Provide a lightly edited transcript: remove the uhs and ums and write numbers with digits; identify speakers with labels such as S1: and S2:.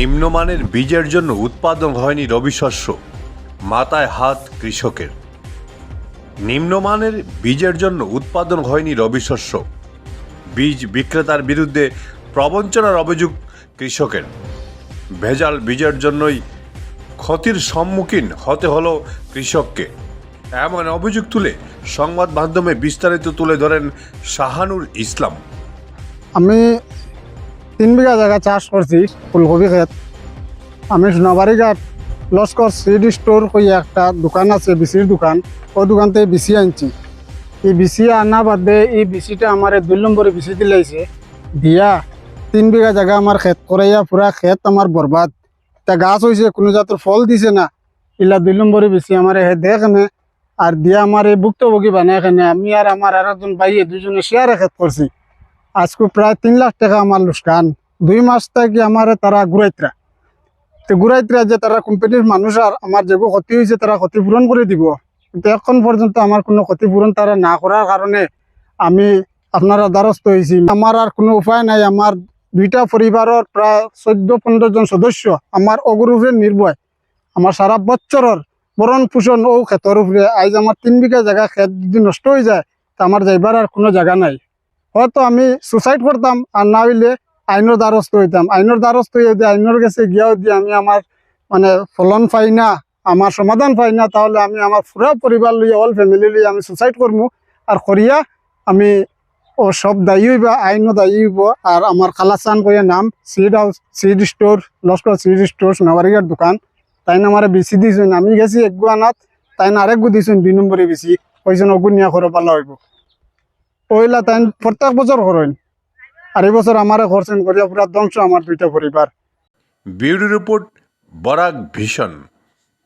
S1: নিম্নমানের বীজের জন্য উৎপাদন হয়নি রবি শস্য, মাথায় হাত কৃষকের। নিম্নমানের বীজের জন্য উৎপাদন হয়নি রবি শস্য, বীজ বিক্রেতার বিরুদ্ধে প্রবঞ্চনার অভিযোগ কৃষকের। ভেজাল বীজের জন্যই ক্ষতির সম্মুখীন হতে হলো কৃষককে, এমন অভিযোগ তুলে সংবাদ মাধ্যমে বিস্তারিত তুলে ধরেন শাহানুর ইসলাম।
S2: আমি 3 বিঘা জায়গা চাষ করছি ফুলকপি ক্ষেত। আমি সোনাবাড়ি ঘাট লস্কর সিড স্টোর কই একটা দোকান আছে, বিসির দোকান। ওই দোকান থেকে বিসি আনছি। এই বিসি আনা বাদে এই বিসিটা আমার 2 নম্বরে বিসি দিলাইছে দিয়া 3 বিঘা জায়গা আমার ক্ষেত করাইয়া পুরা ক্ষেত আমার বরবাদ। তা গাছ হয়েছে, কোনো জাতের ফল দিছে না। ইলা 2 নম্বরে বিসি আমার দেখেনে আর দিয়া আমার এই ভুক্তভোগী বানায় এখানে আমি আর আমার আর একজন ভাইয়ে দুজনে শেয়ারে ক্ষেত করছি। আজকে প্রায় 3 লাখ টাকা আমার লোকসান। 2 মাস থেকে আমার তারা ঘুরাইতরা যে তারা কোম্পানির মানুষ আর আমার যে ক্ষতি হয়েছে তারা ক্ষতিপূরণ করে দিব, কিন্তু এখন পর্যন্ত আমার কোনো ক্ষতিপূরণ তারা না করার কারণে আমি আপনারা দ্বারস্থ হয়েছি। আমার আর কোনো উপায় নাই। আমার 2টা পরিবারের প্রায় 14-15 জন সদস্য আমার অগ্রুপে নির্ভয়। আমার সারা বছরের ভরণ পোষণ ও ক্ষেতের উপরে। আজ আমার 3 বিঘা জায়গা ক্ষেত যদি নষ্ট হয়ে যায় তা আমার যাইবার আর কোনো জায়গা নাই। হয়তো আমি সুসাইড করতাম, আর না হইলে আইনের দ্বারস্থ হইতাম। আইনের দ্বারস্থ হয়ে যদি আইনের কাছে গিয়াও দিয়ে আমি আমার ফলন পাই না, আমার সমাধান পাই না, তাহলে আমি আমার পুরা পরিবার লইয়া অল ফ্যামিলি লইয়া আমি সুসাইড করবো। আর করিয়া আমি ও সব দায়ী হইব, আইনও দায়ী হইব। আর আমার খালাসান কইয়া নাম seed house seed store Laskar seed store সোনাবাড়িয়ার দোকান। তাই না আমার বেশি দিয়েছেন। আমি গেছি 1 গু আনাত, তাই না আরেক গু দিয়েছেন 2 নম্বরে বেশি কইছেন অগু নিয়া করে পালা হইব। ওইলা তাই প্রত্যেক বছর করেন, আর এই বছর আমার করছেন করিয়া পুরা ধ্বংস আমার 2টা পরিবার।
S1: Bureau report, Barak vision.